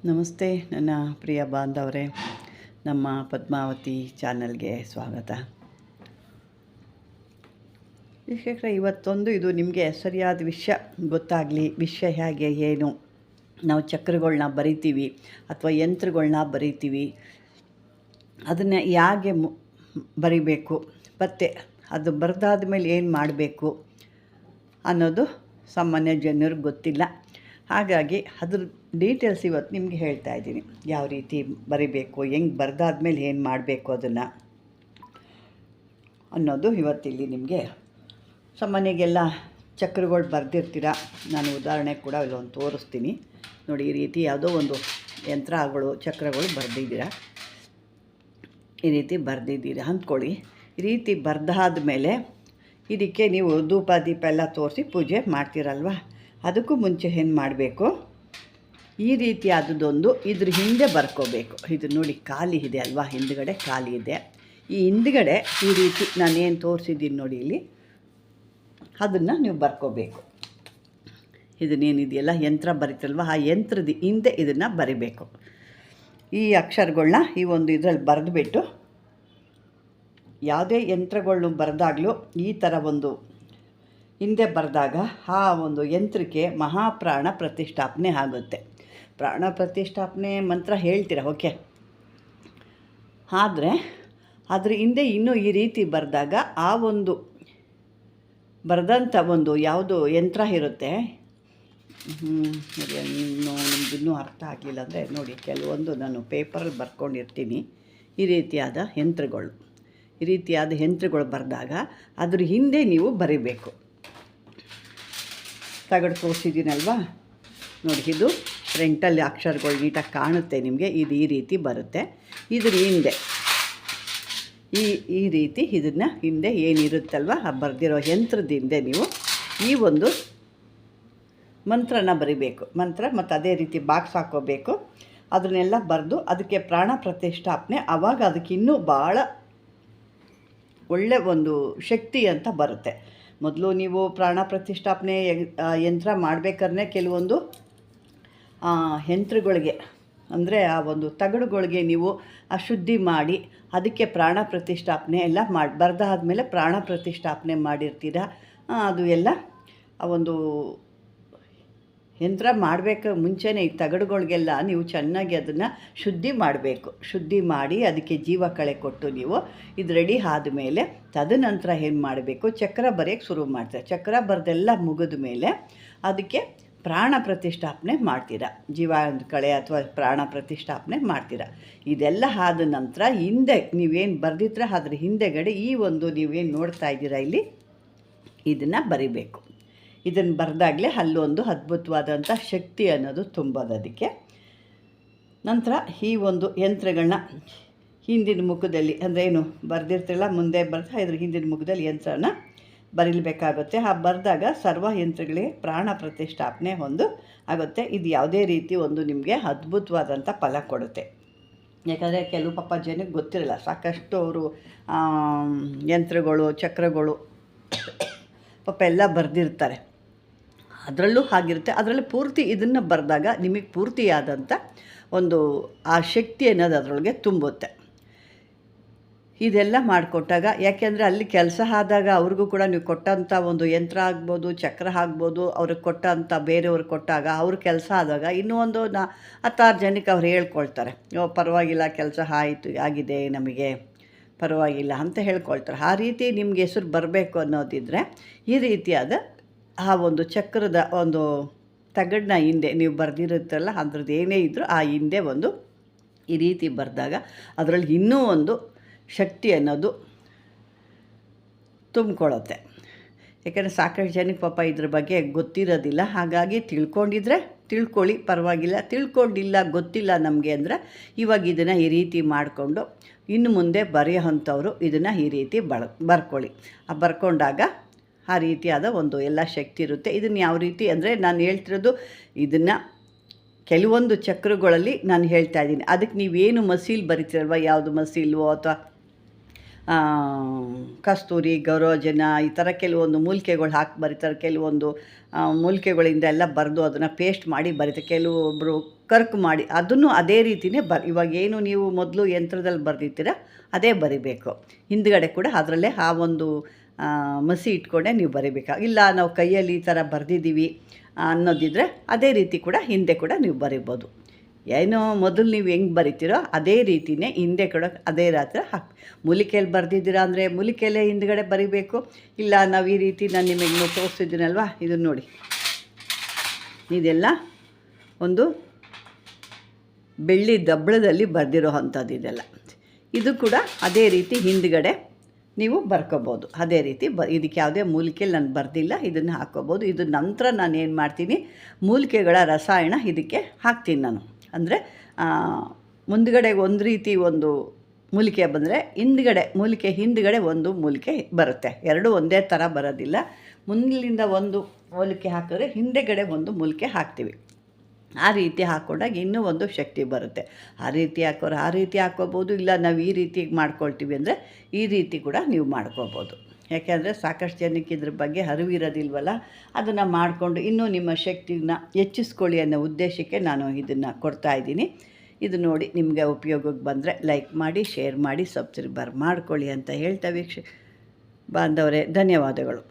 ನಮಸ್ತೆ ನನ್ನ ಪ್ರಿಯ ಬಾಂಧವರೇ, ನಮ್ಮ ಪದ್ಮಾವತಿ ಚಾನಲ್ಗೆ ಸ್ವಾಗತ. ವೀಕ್ಷಕರೇ, ಇವತ್ತೊಂದು ಇದು ನಿಮಗೆ ಸರಿಯಾದ ವಿಷಯ ಗೊತ್ತಾಗಲಿ. ವಿಷಯ ಹೇಗೆ, ಏನು, ನಾವು ಚಕ್ರಗಳನ್ನ ಬರಿತೀವಿ ಅಥವಾ ಯಂತ್ರಗಳನ್ನ ಬರಿತೀವಿ, ಅದನ್ನು ಹೇಗೆ ಬರಿಬೇಕು, ಮತ್ತು ಅದು ಬರೆದಾದ ಮೇಲೆ ಏನು ಮಾಡಬೇಕು ಅನ್ನೋದು ಸಾಮಾನ್ಯ ಜನರಿಗೆ ಗೊತ್ತಿಲ್ಲ. ಹಾಗಾಗಿ ಅದ್ರ ಡೀಟೇಲ್ಸ್ ಇವತ್ತು ನಿಮಗೆ ಹೇಳ್ತಾ ಇದ್ದೀನಿ. ಯಾವ ರೀತಿ ಬರಿಬೇಕು, ಹೆಂಗೆ ಬರೆದಾದ್ಮೇಲೆ ಏನು ಮಾಡಬೇಕು ಅದನ್ನು ಅನ್ನೋದು ಇವತ್ತಿಲ್ಲಿ ನಿಮಗೆ. ಸಾಮಾನ್ಯಗೆಲ್ಲ ಚಕ್ರಗಳು ಬರೆದಿರ್ತೀರ. ನಾನು ಉದಾಹರಣೆ ಕೂಡ ಇಲ್ಲೊಂದು ತೋರಿಸ್ತೀನಿ ನೋಡಿ. ಈ ರೀತಿ ಯಾವುದೋ ಒಂದು ಯಂತ್ರಗಳು ಚಕ್ರಗಳು ಬರೆದಿದ್ದೀರ, ಈ ರೀತಿ ಬರೆದಿದ್ದೀರ ಅಂದ್ಕೊಳ್ಳಿ. ಈ ರೀತಿ ಬರೆದಾದ ಮೇಲೆ ಇದಕ್ಕೆ ನೀವು ಧೂಪ ದೀಪ ಎಲ್ಲ ತೋರಿಸಿ ಪೂಜೆ ಮಾಡ್ತೀರಲ್ವ. ಅದಕ್ಕೂ ಮುಂಚೆ ಏನು ಮಾಡಬೇಕು, ಈ ರೀತಿಯಾದದ್ದೊಂದು ಇದ್ರ ಹಿಂದೆ ಬರ್ಕೋಬೇಕು. ಇದು ನೋಡಿ, ಖಾಲಿ ಇದೆ ಅಲ್ವಾ, ಹಿಂದುಗಡೆ ಖಾಲಿ ಇದೆ. ಈ ಹಿಂದುಗಡೆ ಈ ರೀತಿ ನಾನೇನು ತೋರಿಸಿದ್ದೀನಿ ನೋಡಿ ಇಲ್ಲಿ, ಅದನ್ನು ನೀವು ಬರ್ಕೋಬೇಕು. ಇದನ್ನೇನಿದೆಯಲ್ಲ ಯಂತ್ರ ಬರೀತಲ್ವ, ಆ ಯಂತ್ರದ ಹಿಂದೆ ಇದನ್ನು ಬರಿಬೇಕು. ಈ ಅಕ್ಷರಗಳನ್ನ ಈ ಒಂದು ಇದರಲ್ಲಿ ಬರೆದುಬಿಟ್ಟು, ಯಾವುದೇ ಯಂತ್ರಗಳನ್ನ ಬರೆದಾಗಲೂ ಈ ಥರ ಒಂದು ಹಿಂದೆ ಬರೆದಾಗ ಆ ಒಂದು ಯಂತ್ರಕ್ಕೆ ಮಹಾಪ್ರಾಣ ಪ್ರತಿಷ್ಠಾಪನೆ ಆಗುತ್ತೆ. ಪ್ರಾಣ ಪ್ರತಿಷ್ಠಾಪನೆ ಮಂತ್ರ ಹೇಳ್ತೀರ, ಓಕೆ. ಆದರೆ ಅದ್ರ ಹಿಂದೆ ಇನ್ನೂ ಈ ರೀತಿ ಬರೆದಾಗ ಆ ಒಂದು ಬರೆದಂಥ ಒಂದು ಯಾವುದು ಯಂತ್ರ ಇರುತ್ತೆ, ನೋಡಿ ನಿಮಗಿನ್ನೂ ಅರ್ಥ ಆಗಲಿಲ್ಲ ಅಂದರೆ ನೋಡಿ, ಕೆಲವೊಂದು ನಾನು ಪೇಪರಲ್ಲಿ ಬರ್ಕೊಂಡಿರ್ತೀನಿ. ಈ ರೀತಿಯಾದ ಯಂತ್ರಗಳು ಬರೆದಾಗ ಅದ್ರ ಹಿಂದೆ ನೀವು ಬರಿಬೇಕು. ತಗಡು ತೋರಿಸಿದ್ದೀನಲ್ವಾ ನೋಡಿ, ಇದು ಫ್ರಂಟಲ್ಲಿ ಅಕ್ಷರಗಳು ನೀಟಾಗಿ ಕಾಣುತ್ತೆ ನಿಮಗೆ. ಇದು ಈ ರೀತಿ ಬರುತ್ತೆ. ಇದ್ರ ಹಿಂದೆ ಈ ರೀತಿ ಇದನ್ನು ಹಿಂದೆ ಏನಿರುತ್ತಲ್ವ ಆ ಬರೆದಿರೋ ಯಂತ್ರದ ಹಿಂದೆ ನೀವು ಈ ಒಂದು ಮಂತ್ರನ ಬರಿಬೇಕು. ಮಂತ್ರ ಮತ್ತು ಅದೇ ರೀತಿ ಬಾಕ್ಸ್ ಹಾಕೋಬೇಕು. ಅದನ್ನೆಲ್ಲ ಬರೆದು ಅದಕ್ಕೆ ಪ್ರಾಣ ಪ್ರತಿಷ್ಠಾಪನೆ, ಆವಾಗ ಅದಕ್ಕೆ ಇನ್ನೂ ಭಾಳ ಒಳ್ಳೆ ಒಂದು ಶಕ್ತಿ ಅಂತ ಬರುತ್ತೆ. ಮೊದಲು ನೀವು ಪ್ರಾಣ ಪ್ರತಿಷ್ಠಾಪನೆ ಯಂತ್ರ ಮಾಡಬೇಕಾದ್ರೆ ಕೆಲವೊಂದು ಯಂತ್ರಗಳಿಗೆ ಅಂದರೆ ಆ ಒಂದು ತಗಡುಗಳಿಗೆ ನೀವು ಅಶುದ್ಧಿ ಮಾಡಿ ಅದಕ್ಕೆ ಪ್ರಾಣ ಪ್ರತಿಷ್ಠಾಪನೆ ಎಲ್ಲ ಬರೆದಾದ್ಮೇಲೆ ಪ್ರಾಣ ಪ್ರತಿಷ್ಠಾಪನೆ ಮಾಡಿರ್ತೀರ. ಅದು ಎಲ್ಲ ಆ ಒಂದು ಯಂತ್ರ ಮಾಡಬೇಕು ಮುಂಚೆನೇ ಈ ತಗಡುಗಳಿಗೆಲ್ಲ ನೀವು ಚೆನ್ನಾಗಿ ಅದನ್ನು ಶುದ್ಧಿ ಮಾಡಬೇಕು. ಶುದ್ಧಿ ಮಾಡಿ ಅದಕ್ಕೆ ಜೀವ ಕಳೆ ಕೊಟ್ಟು ನೀವು ಇದು ರೆಡಿ ಆದಮೇಲೆ ತದನಂತರ ಏನು ಮಾಡಬೇಕು, ಚಕ್ರ ಬರೆಯೋಕ್ಕೆ ಶುರು ಮಾಡ್ತಾರೆ. ಚಕ್ರ ಬರೆದೆಲ್ಲ ಮುಗಿದ ಮೇಲೆ ಅದಕ್ಕೆ ಪ್ರಾಣ ಪ್ರತಿಷ್ಠಾಪನೆ ಮಾಡ್ತೀರಾ. ಜೀವ ಕಳೆ ಅಥವಾ ಪ್ರಾಣ ಪ್ರತಿಷ್ಠಾಪನೆ ಮಾಡ್ತೀರಾ. ಇದೆಲ್ಲ ಆದ ನಂತರ ಹಿಂದೆ ನೀವೇನು ಬರೆದಿದ್ರೆ ಅದ್ರ ಹಿಂದೆಗಡೆ ಈ ಒಂದು ನೀವೇನು ನೋಡ್ತಾ ಇದ್ದೀರಾ ಇಲ್ಲಿ, ಇದನ್ನು ಬರಿಬೇಕು. ಇದನ್ನು ಬರೆದಾಗಲೇ ಅಲ್ಲೊಂದು ಅದ್ಭುತವಾದಂಥ ಶಕ್ತಿ ಅನ್ನೋದು ತುಂಬೋದು ಅದಕ್ಕೆ. ನಂತರ ಈ ಒಂದು ಯಂತ್ರಗಳನ್ನ ಹಿಂದಿನ ಮುಖದಲ್ಲಿ ಅಂದರೆ ಏನು ಬರೆದಿರ್ತಿರಲ್ಲ, ಮುಂದೆ ಬರ್ತಾ ಇದ್ರ ಹಿಂದಿನ ಮುಖದಲ್ಲಿ ಯಂತ್ರನ ಬರೀಬೇಕಾಗುತ್ತೆ. ಆ ಬರೆದಾಗ ಸರ್ವ ಯಂತ್ರಗಳಿಗೆ ಪ್ರಾಣ ಪ್ರತಿಷ್ಠಾಪನೆ ಒಂದು ಆಗುತ್ತೆ. ಇದು ಯಾವುದೇ ರೀತಿ ಒಂದು ನಿಮಗೆ ಅದ್ಭುತವಾದಂಥ ಫಲ ಕೊಡುತ್ತೆ. ಯಾಕಂದರೆ ಕೆಲವು ಪಾಪ ಜನಕ್ಕೆ ಗೊತ್ತಿರಲ್ಲ, ಸಾಕಷ್ಟು ಅವರು ಯಂತ್ರಗಳು ಚಕ್ರಗಳು ಪಾಪ ಎಲ್ಲ ಬರೆದಿರ್ತಾರೆ. ಅದರಲ್ಲೂ ಹಾಗಿರುತ್ತೆ. ಅದರಲ್ಲಿ ಪೂರ್ತಿ ಇದನ್ನು ಬರೆದಾಗ ನಿಮಗೆ ಪೂರ್ತಿಯಾದಂಥ ಒಂದು ಆ ಶಕ್ತಿ ಅನ್ನೋದು ಅದರೊಳಗೆ ತುಂಬುತ್ತೆ. ಇದೆಲ್ಲ ಮಾಡಿಕೊಟ್ಟಾಗ, ಯಾಕೆಂದರೆ ಅಲ್ಲಿ ಕೆಲಸ ಆದಾಗ ಅವ್ರಿಗೂ ಕೂಡ ನೀವು ಕೊಟ್ಟಂಥ ಒಂದು ಯಂತ್ರ ಆಗ್ಬೋದು, ಚಕ್ರ ಆಗ್ಬೋದು, ಅವ್ರಿಗೆ ಕೊಟ್ಟಂಥ ಬೇರೆಯವ್ರಿಗೆ ಕೊಟ್ಟಾಗ ಅವ್ರ ಕೆಲಸ ಆದಾಗ ಇನ್ನೂ ಒಂದು 10 ಜನಕ್ಕೆ ಅವ್ರು ಹೇಳ್ಕೊಳ್ತಾರೆ, ಪರವಾಗಿಲ್ಲ ಕೆಲಸ ಆಗಿದೆ ನಮಗೆ ಪರವಾಗಿಲ್ಲ ಅಂತ ಹೇಳ್ಕೊಳ್ತಾರೆ. ಆ ರೀತಿ ನಿಮ್ಗೆ ಹೆಸರು ಬರಬೇಕು ಅನ್ನೋದಿದ್ದರೆ ಈ ರೀತಿಯಾದ ಆ ಒಂದು ಚಕ್ರದ ಒಂದು ತಗಡನ್ನ ಹಿಂದೆ ನೀವು ಬರೆದಿರುತ್ತಲ್ಲ, ಅದ್ರದ್ದು ಏನೇ ಇದ್ದರೂ ಆ ಹಿಂದೆ ಒಂದು ಈ ರೀತಿ ಬರೆದಾಗ ಅದರಲ್ಲಿ ಇನ್ನೂ ಒಂದು ಶಕ್ತಿ ಅನ್ನೋದು ತುಂಬಿಕೊಳ್ಳುತ್ತೆ. ಯಾಕೆಂದರೆ ಸಾಕಷ್ಟು ಜನಕ್ಕೆ ಪಾಪ ಇದ್ರ ಬಗ್ಗೆ ಗೊತ್ತಿರೋದಿಲ್ಲ. ಹಾಗಾಗಿ ತಿಳ್ಕೊಂಡಿದ್ರೆ ತಿಳ್ಕೊಳ್ಳಿ, ಪರವಾಗಿಲ್ಲ. ತಿಳ್ಕೊಂಡಿಲ್ಲ, ಗೊತ್ತಿಲ್ಲ ನಮಗೆ ಅಂದರೆ ಇವಾಗ ಇದನ್ನು ಈ ರೀತಿ ಮಾಡಿಕೊಂಡು ಇನ್ನು ಮುಂದೆ ಬರೆಯೋ ಅಂಥವ್ರು ಇದನ್ನು ಈ ರೀತಿ ಬರ್ಕೊಳ್ಳಿ. ಬರ್ಕೊಂಡಾಗ ಆ ರೀತಿಯಾದ ಒಂದು ಎಲ್ಲ ಶಕ್ತಿ ಇರುತ್ತೆ. ಇದನ್ನು ಯಾವ ರೀತಿ ಅಂದರೆ ನಾನು ಹೇಳ್ತಿರೋದು ಇದನ್ನು ಕೆಲವೊಂದು ಚಕ್ರಗಳಲ್ಲಿ ನಾನು ಹೇಳ್ತಾ ಇದ್ದೀನಿ. ಅದಕ್ಕೆ ನೀವೇನು ಮಸೀಲ್ ಬರಿತೀರಲ್ವ, ಯಾವುದು ಮಸೀಲ್ವೋ ಅಥವಾ ಆ, ಕಸ್ತೂರಿ, ಗೌರೋಜನ ಈ ಥರ ಕೆಲವೊಂದು ಮೂಲಿಕೆಗಳು ಹಾಕಿ ಬರೀತಾರೆ. ಕೆಲವೊಂದು ಮೂಲಿಕೆಗಳಿಂದ ಎಲ್ಲ ಬರೆದು ಅದನ್ನು ಪೇಸ್ಟ್ ಮಾಡಿ ಬರೀತಾರೆ. ಕೆಲವೊಬ್ಬರು ಕರ್ಕ್ ಮಾಡಿ ಅದನ್ನು ಅದೇ ರೀತಿಯೇ ಇವಾಗೇನು ನೀವು ಮೊದಲು ಯಂತ್ರದಲ್ಲಿ ಬರೆದಿರ್ತೀರ ಅದೇ ಬರಿಬೇಕು. ಹಿಂದ್ಗಡೆ ಕೂಡ ಅದರಲ್ಲೇ ಆ ಒಂದು ಮಸಿ ಇಟ್ಕೊಂಡೆ ನೀವು ಬರಿಬೇಕು. ಇಲ್ಲ ನಾವು ಕೈಯಲ್ಲಿ ಈ ಥರ ಬರೆದಿದ್ದೀವಿ ಅನ್ನೋದಿದ್ರೆ ಅದೇ ರೀತಿ ಕೂಡ ಹಿಂದೆ ಕೂಡ ನೀವು ಬರಿಬೋದು. ಏನೋ ಮೊದಲು ನೀವು ಹೆಂಗೆ ಬರಿತೀರೋ ಅದೇ ರೀತಿಯೇ ಹಿಂದೆ ಕೂಡ ಅದೇ ರಾತ್ರಿ ಮೂಲಿಕೆಯಲ್ಲಿ ಬರೆದಿದ್ದೀರಾ ಅಂದರೆ ಮೂಲಿಕೆಯಲ್ಲೇ ಹಿಂದ್ಗಡೆ ಬರಿಬೇಕು. ಇಲ್ಲ ನಾವು ಈ ರೀತಿ ನಾನು ನಿಮಗೆ ತೋರಿಸ್ತಿದ್ದೀನಲ್ವ, ಇದನ್ನು ನೋಡಿ, ಇದೆಲ್ಲ ಒಂದು ಬೆಳ್ಳಿ ದಬ್ಬಳದಲ್ಲಿ ಬರೆದಿರೋ ಅಂಥದ್ದು ಇದೆಲ್ಲ. ಇದು ಕೂಡ ಅದೇ ರೀತಿ ಹಿಂದ್ಗಡೆ ನೀವು ಬರ್ಕೋಬೋದು. ಅದೇ ರೀತಿ ಇದಕ್ಕೆ ಯಾವುದೇ ಮೂಲಿಕೆಯಲ್ಲಿ ನಾನು ಬರೆದಿಲ್ಲ, ಇದನ್ನು ಹಾಕ್ಕೋಬೋದು. ಇದು ನಂತರ ನಾನು ಏನು ಮಾಡ್ತೀನಿ, ಮೂಲಿಕೆಗಳ ರಸಾಯನ ಇದಕ್ಕೆ ಹಾಕ್ತೀನಿ ನಾನು. ಅಂದರೆ ಮುಂದ್ಗಡೆ ಒಂದು ರೀತಿ ಒಂದು ಮೂಲಿಕೆ ಬಂದರೆ ಮೂಲಿಕೆ ಹಿಂದ್ಗಡೆ ಒಂದು ಮೂಲಿಕೆ ಬರುತ್ತೆ. ಎರಡೂ ಒಂದೇ ಥರ ಬರೋದಿಲ್ಲ. ಮುಂದಿನಿಂದ ಒಂದು ಮೂಲಿಕೆ ಹಾಕಿದ್ರೆ ಹಿಂದೆಗಡೆ ಒಂದು ಮೂಲಿಕೆ ಹಾಕ್ತೀವಿ. ಆ ರೀತಿ ಹಾಕ್ಕೊಂಡಾಗ ಇನ್ನೂ ಒಂದು ಶಕ್ತಿ ಬರುತ್ತೆ. ಆ ರೀತಿ ಹಾಕೋರು ಆ ರೀತಿ ಹಾಕ್ಕೋಬೋದು. ಇಲ್ಲ ನಾವು ಈ ರೀತಿ ಮಾಡ್ಕೊಳ್ತೀವಿ ಅಂದರೆ ಈ ರೀತಿ ಕೂಡ ನೀವು ಮಾಡ್ಕೋಬೋದು. ಯಾಕೆಂದರೆ ಸಾಕಷ್ಟು ಜನಕ್ಕೆ ಇದ್ರ ಬಗ್ಗೆ ಅರಿವಿರೋದಿಲ್ವಲ್ಲ, ಅದನ್ನು ಮಾಡಿಕೊಂಡು ಇನ್ನೂ ನಿಮ್ಮ ಶಕ್ತಿನ ಹೆಚ್ಚಿಸ್ಕೊಳ್ಳಿ ಅನ್ನೋ ಉದ್ದೇಶಕ್ಕೆ ನಾನು ಇದನ್ನು ಕೊಡ್ತಾಯಿದ್ದೀನಿ. ಇದು ನೋಡಿ ನಿಮಗೆ ಉಪಯೋಗಕ್ಕೆ ಬಂದರೆ ಲೈಕ್ ಮಾಡಿ, ಶೇರ್ ಮಾಡಿ, ಸಬ್ಸ್ಕ್ರೈಬ್ ಮಾಡ್ಕೊಳ್ಳಿ ಅಂತ ಹೇಳ್ತಾ ಬಾಂಧವರೇ, ಧನ್ಯವಾದಗಳು.